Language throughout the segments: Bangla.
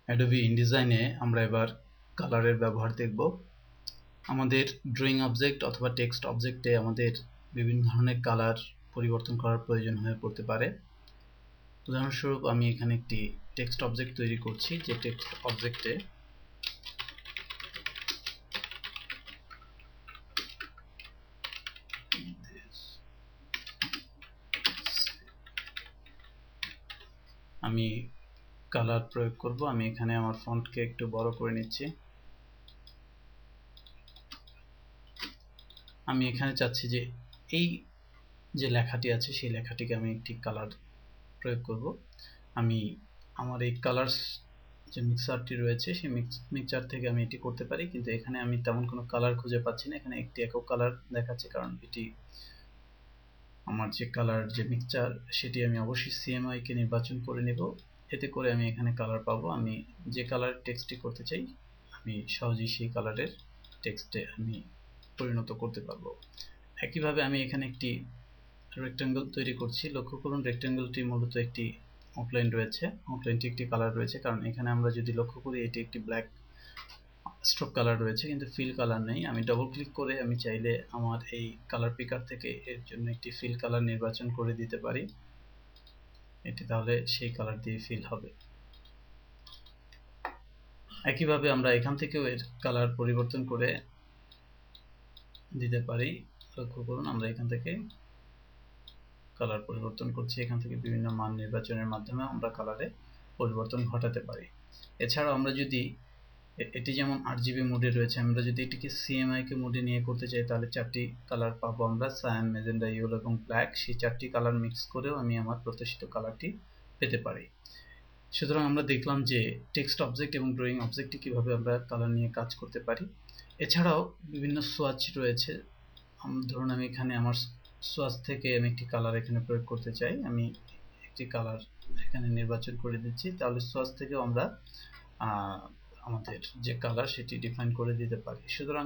Adobe InDesign এ আমরা এবার কালারের ব্যবহার দেখব। আমাদের ড্রয়িং অবজেক্ট অথবা টেক্সট অবজেক্টে আমাদের বিভিন্ন ধরনের কালার পরিবর্তন করার প্রয়োজন হয়ে পড়তে পারে। উদাহরণস্বরূপ আমি এখানে একটি টেক্সট অবজেক্ট তৈরি করছি, যে টেক্সট অবজেক্টে আমি কালার প্রয়োগ করব। আমি এখানে আমার ফন্টকে একটু বড় করে নিচ্ছি। আমি এখানে চাচ্ছি যে এই যে লেখাটি আছে সেই লেখাটিকে আমি একটি কালার প্রয়োগ করব। আমি আমার এই কালারস যে মিক্সারটি রয়েছে সেই মিক্সচার থেকে আমি এটি করতে পারি, কিন্তু এখানে আমি তেমন কোনো কালার খুঁজে পাচ্ছি না। এখানে একটি একক কালার দেখাচ্ছে, কারণ এটি আমার যে কালার যে মিক্সচার সেটি আমি অবশ্যই CMY কে নির্বাচন করে নেব। এতে করে আমি এখানে কালার পাবো। আমি যে কালার টেক্সটটি করতে চাই আমি সহজেই সেই কালারের টেক্সটে আমি পরিণত করতে পারবো। একইভাবে আমি এখানে একটি রেক্ট্যাঙ্গেল তৈরি করছি। লক্ষ্য করুন রেক্ট্যাঙ্গেলটি মূলত একটি আউটলাইন রয়েছে, আউটলাইনটি একটি কালার রয়েছে, কারণ এখানে আমরা যদি লক্ষ্য করি এটি একটি ব্ল্যাক স্ট্রোক কালার রয়েছে কিন্তু ফিল কালার নেই। আমি ডবল ক্লিক করে আমি চাইলে আমার এই কালার পিকার থেকে এর জন্য একটি ফিল কালার নির্বাচন করে দিতে পারি। এটি তাহলে সেই কালার দিয়ে ফিল হবে। একইভাবে আমরা এখান থেকেও এর কালার পরিবর্তন করে দিতে পারি। লক্ষ্য করুন আমরা এখান থেকে কালার পরিবর্তন করছি, এখান থেকে বিভিন্ন মান নির্বাচনের মাধ্যমে আমরা কালারে পরিবর্তন ঘটাতে পারি। এছাড়াও আমরা যদি এটি যেমন 8GB মোডে রয়েছে, আমরা যদি এটিকে CMY কে মোডে নিয়ে করতে চাই তাহলে 4টি কালার পাবো আমরা, সায়ান, ম্যাজেন্ডা, ইয়েলো এবং ব্ল্যাক। সেই 4টি কালার মিক্স করেও আমি আমার প্রত্যাশিত কালারটি পেতে পারি। সুতরাং আমরা দেখলাম যে টেক্সট অবজেক্ট এবং ড্রয়িং অবজেক্টে কিভাবে আমরা কালার নিয়ে কাজ করতে পারি। এছাড়াও বিভিন্ন সোয়াচ রয়েছে। ধরুন আমি এখানে আমার সোয়াচ থেকে আমি একটি কালার এখানে প্রয়োগ করতে চাই, আমি একটি কালার এখানে নির্বাচন করে দিচ্ছি, তাহলে সোয়াচ থেকেও আমরা আমাদের যে কালার সেটি ডিফাইন করে দিতে পারি। সুতরাং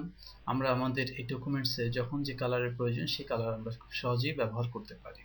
আমরা আমাদের এই ডকুমেন্টসে যখন যে কালারের প্রয়োজন সেই কালার আমরা খুব সহজেই ব্যবহার করতে পারি।